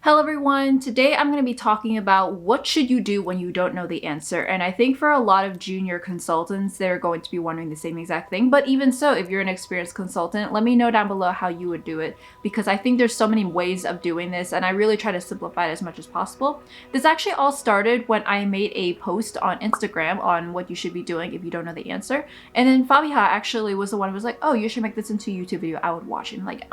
Hello everyone, today I'm going to be talking about what should you do when you don't know the answer. And I think for a lot of junior consultants, they're going to be wondering the same exact thing. But even so, if you're an experienced consultant, let me know down below how you would do it, because I think there's so many ways of doing this and I really try to simplify it as much as possible. This actually all started when I made a post on Instagram on what you should be doing if you don't know the answer. And then Fabiha actually was the one who was like, oh, you should make this into a YouTube video. I would watch it. I'm like,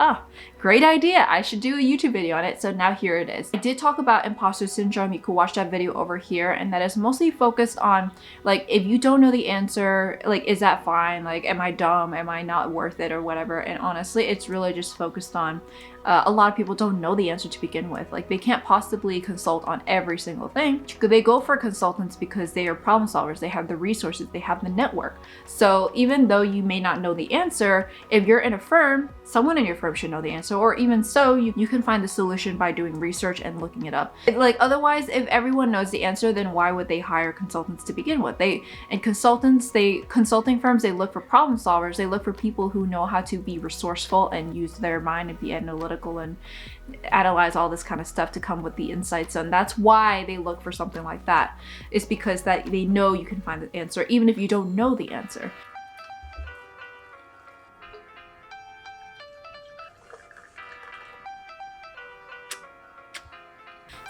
great idea. I should do a YouTube video on it. So now here it is. I did talk about imposter syndrome. You could watch that video over here, and that is mostly focused on, like, if you don't know the answer, like, is that fine? Like, am I dumb? Am I not worth it or whatever? And honestly, it's really just focused on a lot of people don't know the answer to begin with. Like, they can't possibly consult on every single thing. They go for consultants because they are problem solvers. They have the resources, they have the network. So even though you may not know the answer, if you're in a firm, someone in your firm should know the answer, or even so, you can find the solution by doing research and looking it up. Like, otherwise, if everyone knows the answer, then why would they hire consultants to begin with? Consulting firms, they look for problem solvers. They look for people who know how to be resourceful and use their mind and be analytical and analyze all this kind of stuff to come with the insights. And that's why they look for something like that. It's because that they know you can find the answer even if you don't know the answer.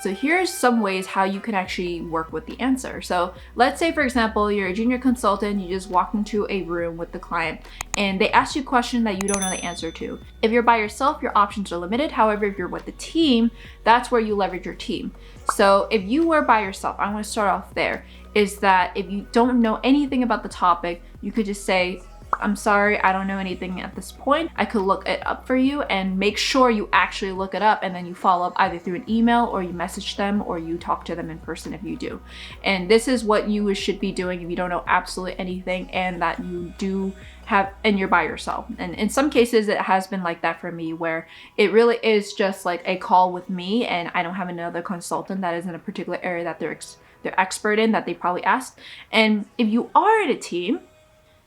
So here's some ways how you can actually work with the answer. So let's say, for example, you're a junior consultant, you just walk into a room with the client and they ask you a question that you don't know the answer to. If you're by yourself, your options are limited. However, if you're with the team, that's where you leverage your team. So if you were by yourself, I'm going to start off there, is that if you don't know anything about the topic, you could just say, I'm sorry, I don't know anything at this point. I could look it up for you, and make sure you actually look it up, and then you follow up either through an email or you message them or you talk to them in person if you do. And this is what you should be doing if you don't know absolutely anything and that you do have, and you're by yourself. And in some cases it has been like that for me, where it really is just like a call with me and I don't have another consultant that is in a particular area that they're expert in, that they probably asked. And if you are in a team,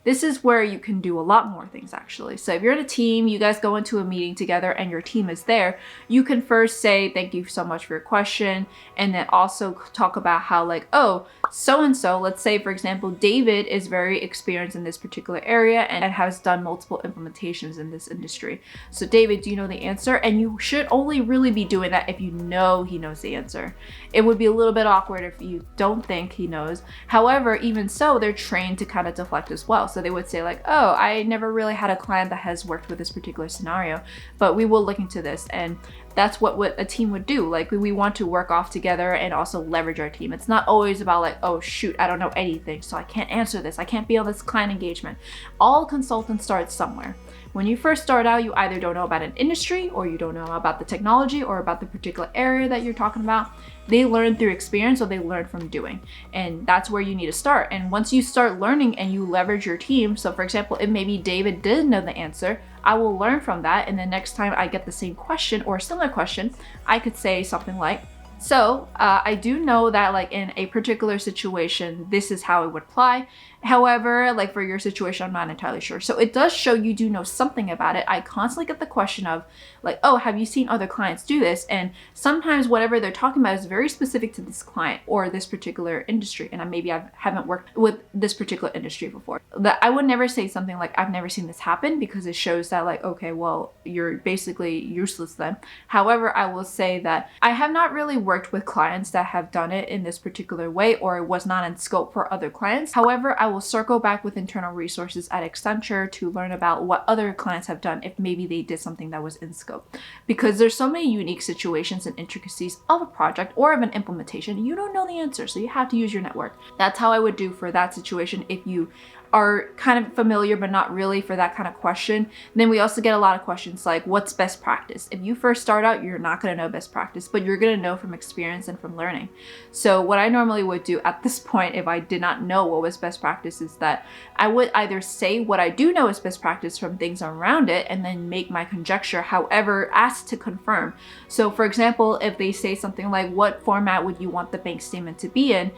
this is where you can do a lot more things actually. So if you're in a team, you guys go into a meeting together and your team is there, you can first say, thank you so much for your question. And then also talk about how, like, oh, so-and-so, let's say, for example, David is very experienced in this particular area and has done multiple implementations in this industry. So David, do you know the answer? And you should only really be doing that if you know he knows the answer. It would be a little bit awkward if you don't think he knows. However, even so, they're trained to kind of deflect as well. So they would say, like, oh, I never really had a client that has worked with this particular scenario, but we will look into this. And that's what a team would do. Like, we want to work off together and also leverage our team. It's not always about, like, oh shoot, I don't know anything, so I can't answer this. I can't be on this client engagement. All consultants start somewhere. When you first start out, you either don't know about an industry, or you don't know about the technology, or about the particular area that you're talking about. They learn through experience, or they learn from doing. And that's where you need to start. And once you start learning and you leverage your team, so for example, if maybe David did know the answer, I will learn from that. And the next time I get the same question or a similar question, I could say something like, so I do know that, like, in a particular situation, this is how it would apply. However, like, for your situation, I'm not entirely sure. So it does show you do know something about it. I constantly get the question of, like, oh, have you seen other clients do this? And sometimes whatever they're talking about is very specific to this client or this particular industry. And I haven't worked with this particular industry before. That I would never say something like, I've never seen this happen, because it shows that, like, okay, well, you're basically useless then. However, I will say that I have not really worked with clients that have done it in this particular way, or it was not in scope for other clients. However, I will circle back with internal resources at Accenture to learn about what other clients have done if maybe they did something that was in scope. Because there's so many unique situations and intricacies of a project or of an implementation, you don't know the answer, so you have to use your network. That's how I would do for that situation if you are kind of familiar but not really for that kind of question. Then we also get a lot of questions like, what's best practice? If you first start out, you're not going to know best practice, but you're going to know from experience and from learning. So what I normally would do at this point, if I did not know what was best practice, is that I would either say what I do know is best practice from things around it and then make my conjecture, however, ask to confirm. So for example, if they say something like, what format would you want the bank statement to be in?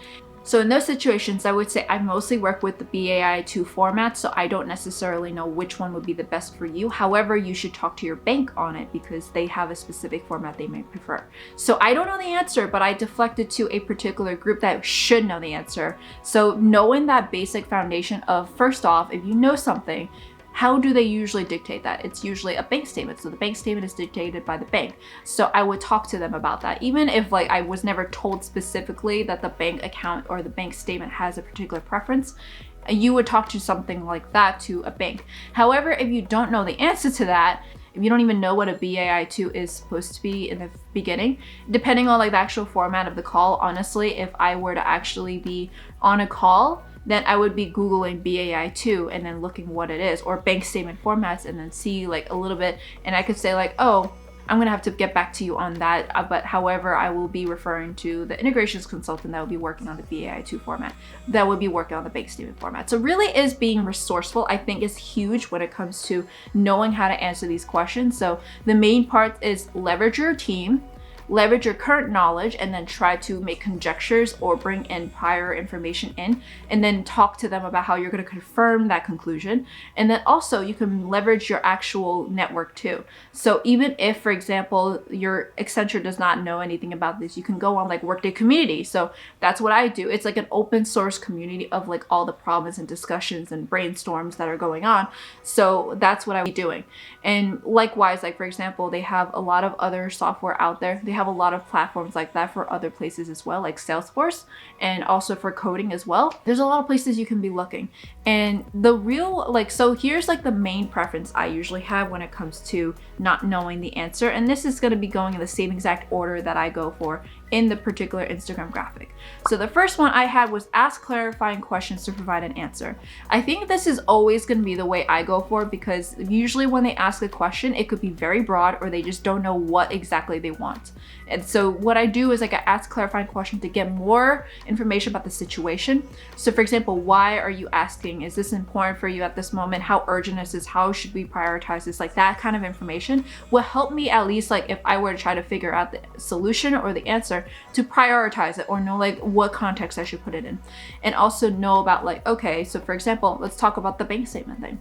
So in those situations, I would say I mostly work with the BAI2 format, so I don't necessarily know which one would be the best for you. However, you should talk to your bank on it because they have a specific format they may prefer. So I don't know the answer, but I deflected to a particular group that should know the answer. So knowing that basic foundation of, first off, if you know something, how do they usually dictate that? It's usually a bank statement. So the bank statement is dictated by the bank. So I would talk to them about that. Even if like I was never told specifically that the bank account or the bank statement has a particular preference, you would talk to something like that to a bank. However, if you don't know the answer to that, if you don't even know what a BAI2 is supposed to be in the beginning, depending on like the actual format of the call, honestly, if I were to actually be on a call, then I would be Googling BAI2 and then looking what it is, or bank statement formats, and then see like a little bit, and I could say like, oh, I'm gonna have to get back to you on that, but however, I will be referring to the integrations consultant that will be working on the BAI2 format, that would be working on the bank statement format. So really is being resourceful, I think, is huge when it comes to knowing how to answer these questions. So the main part is leverage your team, leverage your current knowledge, and then try to make conjectures or bring in prior information in, and then talk to them about how you're going to confirm that conclusion. And then also you can leverage your actual network too. So even if, for example, your Accenture does not know anything about this, you can go on like Workday community. So that's what I do. It's like an open source community of like all the problems and discussions and brainstorms that are going on. So that's what I would be doing. And likewise, like for example, they have a lot of other software out there. They have a lot of platforms like that for other places as well, like Salesforce, and also for coding as well. There's a lot of places you can be looking. And the real, like, so here's like the main preference I usually have when it comes to not knowing the answer. And this is going to be going in the same exact order that I go for in the particular Instagram graphic. So the first one I had was ask clarifying questions to provide an answer. I think this is always going to be the way I go for, because usually when they ask a question, it could be very broad or they just don't know what exactly they want. And so what I do is like I ask clarifying questions to get more information about the situation. So for example, why are you asking? Is this important for you at this moment? How urgent is this? How should we prioritize this? Like that kind of information will help me, at least like if I were to try to figure out the solution or the answer, to prioritize it or know like what context I should put it in. And also know about like, okay, so for example, let's talk about the bank statement thing.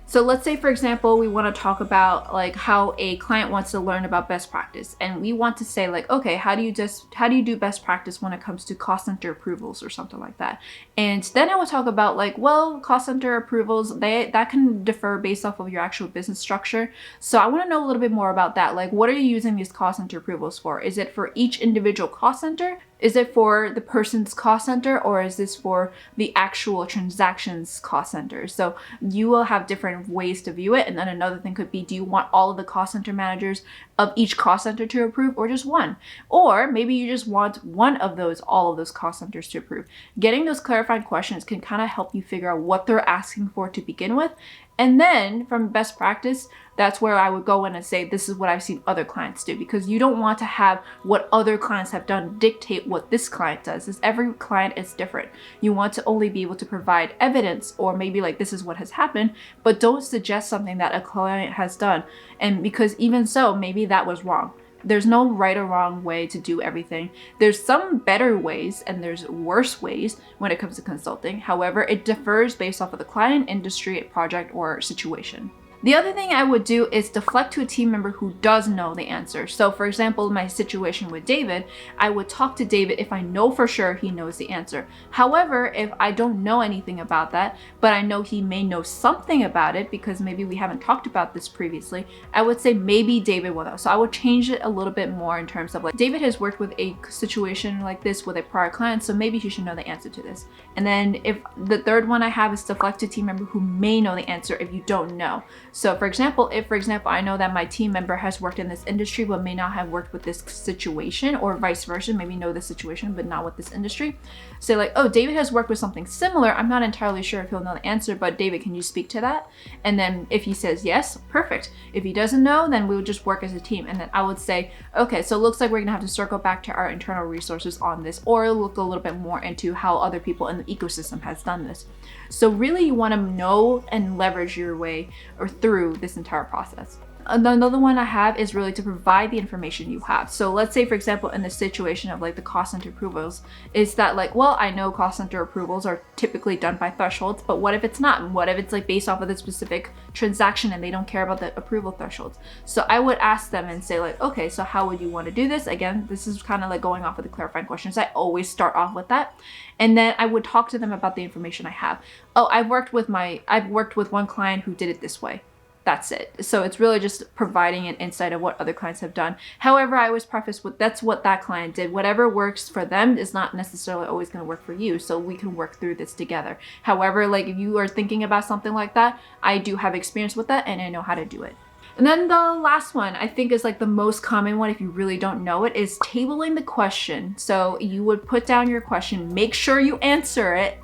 So let's say, for example, we want to talk about like how a client wants to learn about best practice, and we want to say like, okay, how do you do best practice when it comes to cost center approvals or something like that? And then I would talk about like, well, cost center approvals, that can differ based off of your actual business structure. So I want to know a little bit more about that. Like, what are you using these cost center approvals for? Is it for each individual cost center? Is it for the person's cost center, or is this for the actual transactions cost center? So you will have different ways to view it. And then another thing could be, do you want all of the cost center managers of each cost center to approve, or just one? Or maybe you just want one of those, all of those cost centers to approve. Getting those clarifying questions can kind of help you figure out what they're asking for to begin with. And then from best practice, that's where I would go in and say, this is what I've seen other clients do, because you don't want to have what other clients have done dictate what this client does. Because every client is different. You want to only be able to provide evidence, or maybe like, this is what has happened, but don't suggest something that a client has done. And because even so, maybe that was wrong. There's no right or wrong way to do everything. There's some better ways and there's worse ways when it comes to consulting. However, it differs based off of the client, industry, project, or situation. The other thing I would do is deflect to a team member who does know the answer. So for example, my situation with David, I would talk to David if I know for sure he knows the answer. However, if I don't know anything about that, but I know he may know something about it because maybe we haven't talked about this previously, I would say maybe David will know. So I would change it a little bit more in terms of like, David has worked with a situation like this with a prior client, so maybe he should know the answer to this. And then if the third one I have is deflect to a team member who may know the answer if you don't know. So for example, if I know that my team member has worked in this industry but may not have worked with this situation, or vice versa, maybe know the situation but not with this industry, say like, oh, David has worked with something similar. I'm not entirely sure if he'll know the answer, but David, can you speak to that? And then if he says yes, perfect. If he doesn't know, then we would just work as a team. And then I would say, okay, so it looks like we're gonna have to circle back to our internal resources on this, or look a little bit more into how other people in the ecosystem has done this. So really you want to know and leverage your way or through this entire process. Another one I have is really to provide the information you have. So let's say, for example, in the situation of like the cost center approvals, is that like, well, I know cost center approvals are typically done by thresholds, but what if it's not? What if it's like based off of the specific transaction and they don't care about the approval thresholds? So I would ask them and say like, okay, so how would you want to do this? Again, this is kind of like going off of the clarifying questions. I always start off with that. And then I would talk to them about the information I have. Oh, I've worked with one client who did it this way. That's it. So it's really just providing an insight of what other clients have done. However, I always preface with that's what that client did. Whatever works for them is not necessarily always going to work for you. So we can work through this together. However, like if you are thinking about something like that, I do have experience with that and I know how to do it. And then the last one I think is like the most common one if you really don't know it is tabling the question. So you would put down your question, make sure you answer it,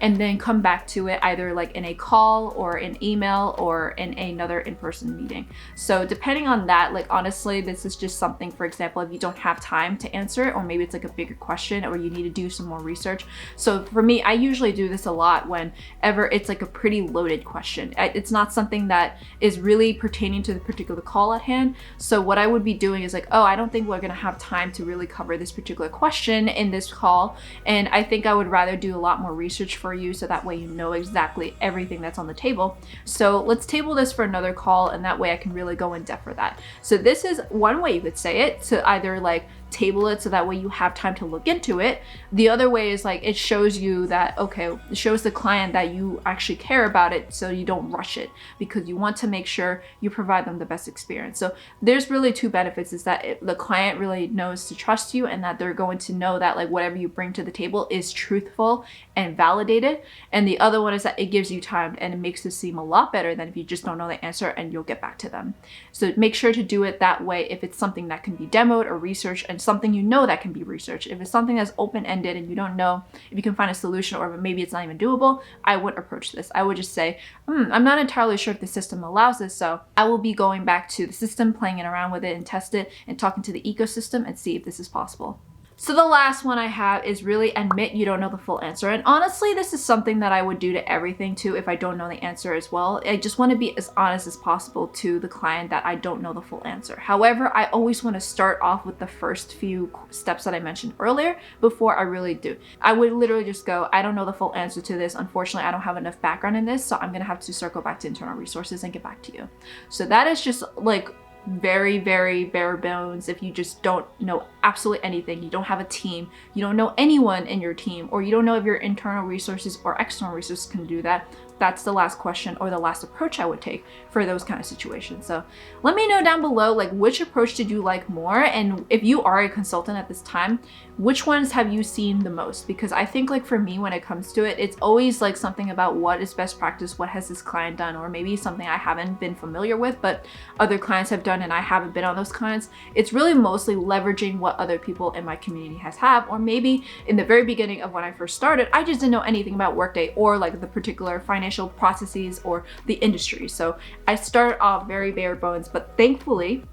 and then come back to it either like in a call or an email or in another in-person meeting. So depending on that, like honestly, this is just something, for example, if you don't have time to answer it, or maybe it's like a bigger question or you need to do some more research. So for me, I usually do this a lot whenever it's like a pretty loaded question. It's not something that is really pertaining to the particular call at hand. So what I would be doing is like, oh, I don't think we're gonna have time to really cover this particular question in this call. And I think I would rather do a lot more research for you so that way you know exactly everything that's on the table. So let's table this for another call and that way I can really go in depth for that. So this is one way you could say it, to either like table it so that way you have time to look into it. The other way is like it shows you that, okay, it shows the client that you actually care about it, so you don't rush it because you want to make sure you provide them the best experience. So there's really two benefits, is that the client really knows to trust you and that they're going to know that like whatever you bring to the table is truthful and validated. And the other one is that it gives you time and it makes it seem a lot better than if you just don't know the answer and you'll get back to them. So make sure to do it that way if it's something that can be demoed or researched, and something you know that can be researched. If it's something that's open-ended and you don't know if you can find a solution or maybe it's not even doable, I would approach this. I would just say, I'm not entirely sure if the system allows this, so I will be going back to the system, playing it around with it and test it and talking to the ecosystem and see if this is possible. So the last one I have is really admit you don't know the full answer. And honestly, this is something that I would do to everything too if I don't know the answer as well. I just want to be as honest as possible to the client that I don't know the full answer. However, I always want to start off with the first few steps that I mentioned earlier before I really do. I would literally just go, I don't know the full answer to this. Unfortunately, I don't have enough background in this, so I'm going to have to circle back to internal resources and get back to you. So that is just like very, very bare bones. If you just don't know absolutely anything, you don't have a team, you don't know anyone in your team, or you don't know if your internal resources or external resources can do that, that's the last question or the last approach I would take for those kind of situations. So let me know down below, like, which approach did you like more? And if you are a consultant at this time, which ones have you seen the most? Because I think like for me, when it comes to it, it's always like something about what is best practice, what has this client done, or maybe something I haven't been familiar with, but other clients have done and I haven't been on those clients. It's really mostly leveraging what other people in my community have, or maybe in the very beginning of when I first started, I just didn't know anything about Workday or like the particular financial processes or the industry. So I started off very bare bones, but thankfully,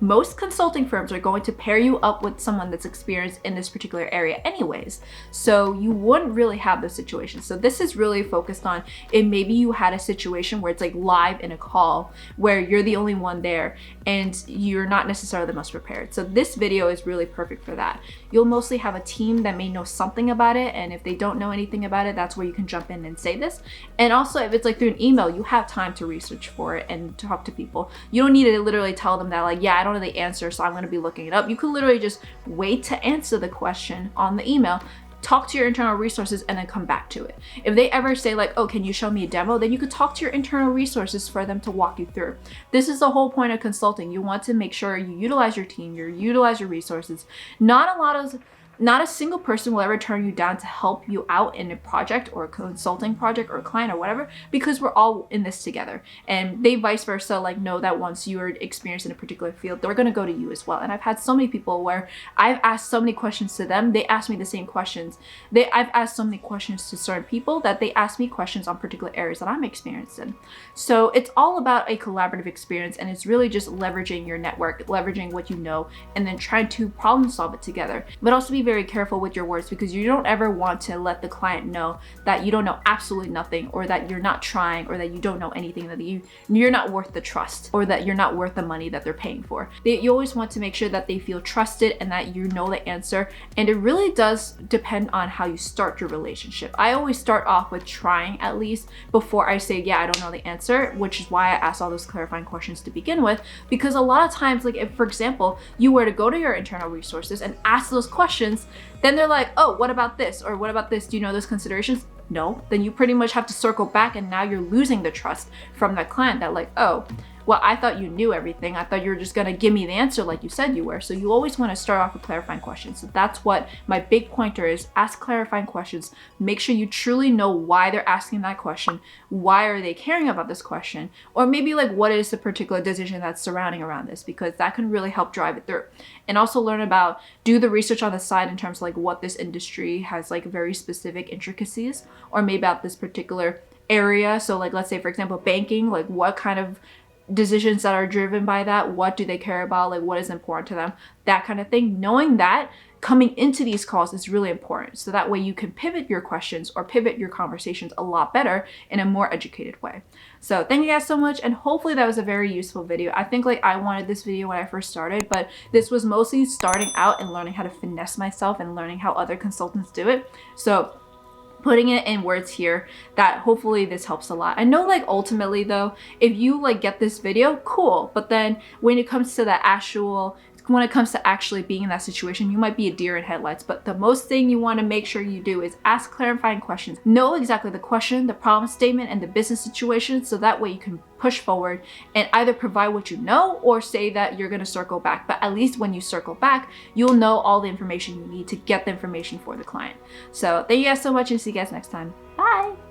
most consulting firms are going to pair you up with someone that's experienced in this particular area anyways. So you wouldn't really have those situations. So this is really focused on if maybe you had a situation where it's like live in a call where you're the only one there and you're not necessarily the most prepared. So this video is really perfect for that. You'll mostly have a team that may know something about it, and if they don't know anything about it, that's where you can jump in and say this. And also if it's like through an email, you have time to research for it and talk to people. You don't need to literally tell them that like, yeah, I don't know the answer, so I'm going to be looking it up. You could literally just wait to answer the question on the email, talk to your internal resources, and then come back to it. If they ever say like, oh, can you show me a demo? Then you could talk to your internal resources for them to walk you through. This is the whole point of consulting. You want to make sure you utilize your team, you utilize your resources. Not a single person will ever turn you down to help you out in a project or a consulting project or a client or whatever, because we're all in this together. And they vice versa, like know that once you're experienced in a particular field, they're going to go to you as well. And I've had so many people where I've asked so many questions to them, they ask me the same questions. I've asked so many questions to certain people that they ask me questions on particular areas that I'm experienced in. So it's all about a collaborative experience, and it's really just leveraging your network, leveraging what you know, and then trying to problem solve it together. But also be very very careful with your words, because you don't ever want to let the client know that you don't know absolutely nothing, or that you're not trying, or that you don't know anything, that you're not worth the trust, or that you're not worth the money that they're paying for. You always want to make sure that they feel trusted and that you know the answer. And it really does depend on how you start your relationship. I always start off with trying at least before I say, yeah, I don't know the answer, which is why I ask all those clarifying questions to begin with. Because a lot of times, like if, for example, you were to go to your internal resources and ask those questions, then they're like, oh, what about this? Or what about this? Do you know those considerations? No. Then you pretty much have to circle back, and now you're losing the trust from that client that like, oh, well, I thought you knew everything. I thought you were just gonna give me the answer like you said you were. So you always want to start off with clarifying questions. So that's what my big pointer is. Ask clarifying questions. Make sure you truly know why they're asking that question. Why are they caring about this question? Or maybe like, what is the particular decision that's surrounding around this? Because that can really help drive it through. And also learn about, do the research on the side in terms of like what this industry has, like very specific intricacies, or maybe about this particular area. So like, let's say for example, banking, like what kind of decisions that are driven by that, what do they care about, like what is important to them, that kind of thing. Knowing that coming into these calls is really important, so that way you can pivot your questions or pivot your conversations a lot better in a more educated way. So thank you guys so much, and hopefully that was a very useful video. I think like I wanted this video when I first started, but this was mostly starting out and learning how to finesse myself and learning how other consultants do it. So putting it in words here, that hopefully this helps a lot. I know like ultimately though, if you like get this video, cool, but then when it comes to when it comes to actually being in that situation, you might be a deer in headlights. But the most thing you want to make sure you do is ask clarifying questions. Know exactly the question, the problem statement, and the business situation, so that way you can push forward and either provide what you know or say that you're going to circle back. But at least when you circle back, you'll know all the information you need to get the information for the client. So thank you guys so much, and see you guys next time. Bye!